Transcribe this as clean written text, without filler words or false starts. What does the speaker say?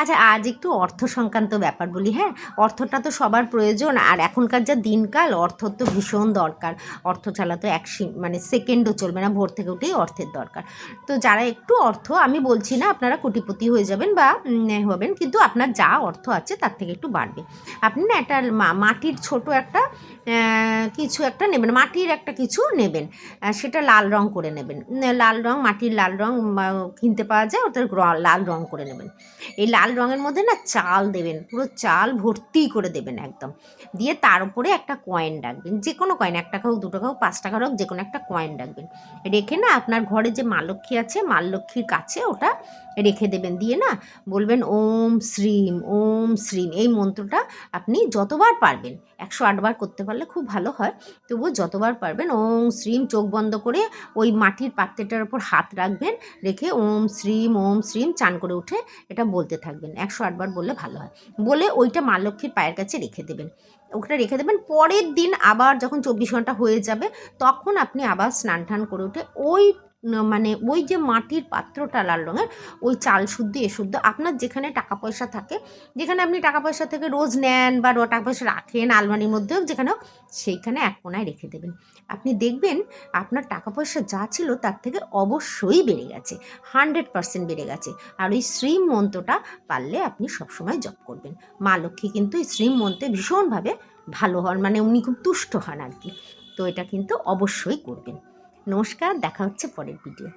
আচ্ছা, আজ একটু অর্থ সংক্রান্ত ব্যাপার বলি। হ্যাঁ, অর্থটা তো সবার প্রয়োজন, আর এখনকার যা দিনকাল অর্থর তো ভীষণ দরকার। অর্থ ছাড়া তো মানে সেকেন্ডও চলবে না, ভোর থেকে উঠেই অর্থের দরকার। তো যারা একটু অর্থ, আমি বলছি না আপনারা কোটিপতি হয়ে যাবেন বা হবেন, কিন্তু আপনার যা অর্থ আছে তার থেকে একটু বাড়বে। আপনি না একটা মাটির ছোট একটা কিছু একটা নেবেন, মাটির একটা কিছু নেবেন, সেটা লাল রং করে নেবেন। লাল রং, মাটির লাল রং কিনতে পাওয়া যায়, ওটা লাল রং করে নেবেন। এই লাল রঙের মধ্যে না চাল দেবেন, পুরো চাল ভর্তি করে দেবেন একদম। দিয়ে তার উপরে একটা কয়েন রাখবেন, যে কোনো কয়েন, 1 টাকা হোক, 2 টাকা হোক, 5 টাকা হোক, যে কোনো একটা কয়েন রাখবেন। রেখে না আপনার ঘরে যে মা লক্ষ্মী আছে, মা লক্ষ্মীর কাছে ওটা রেখে দেবেন। দিয়ে না বলবেন ওম শ্রীম, ওম শ্রীম। এই মন্ত্রটা আপনি যতবার পারবেন, 108 বার করতে পারলে খুব ভালো হয়, তবুও যতবার পারবেন ওম শ্রীম, চোখ বন্ধ করে ওই মাটির পাত্রটার উপর হাত রাখবেন, রেখে ওম শ্রীম চান করে উঠে এটা বলতে থাকবেন। 108 বার বললে ভালো হয়। বলে ওইটা মা লক্ষ্মীর পায়ের কাছে রেখে দেবেন। ওটা রেখে দেবেন, পরের দিন আবার যখন 24 ঘন্টা হয়ে যাবে, তখন আপনি আবার স্নান টান করে উঠে ওই মানে ওই যে মাটির পাত্রটা লাল রঙের, ওই চাল শুদ্ধ এ শুদ্ধ, আপনার যেখানে টাকা পয়সা থাকে, যেখানে আপনি টাকা পয়সা থেকে রোজ নেন বা টাকা পয়সা রাখেন আলমারির মধ্যেও, যেখানে হোক, সেইখানে এক কোনায় রেখে দেবেন। আপনি দেখবেন আপনার টাকা পয়সা যা ছিল তার থেকে অবশ্যই বেড়ে গেছে, 100% বেড়ে গেছে। আর ওই শ্রীম মন্ত্রটা পারলে আপনি সবসময় জপ করবেন। মা লক্ষ্মী কিন্তু এই শ্রীম মন্ত্রে ভীষণভাবে ভালো হন, মানে উনি খুব তুষ্ট হন আর কি। তো এটা কিন্তু অবশ্যই করবেন। নমস্কার, দেখা হচ্ছে পরের ভিডিও।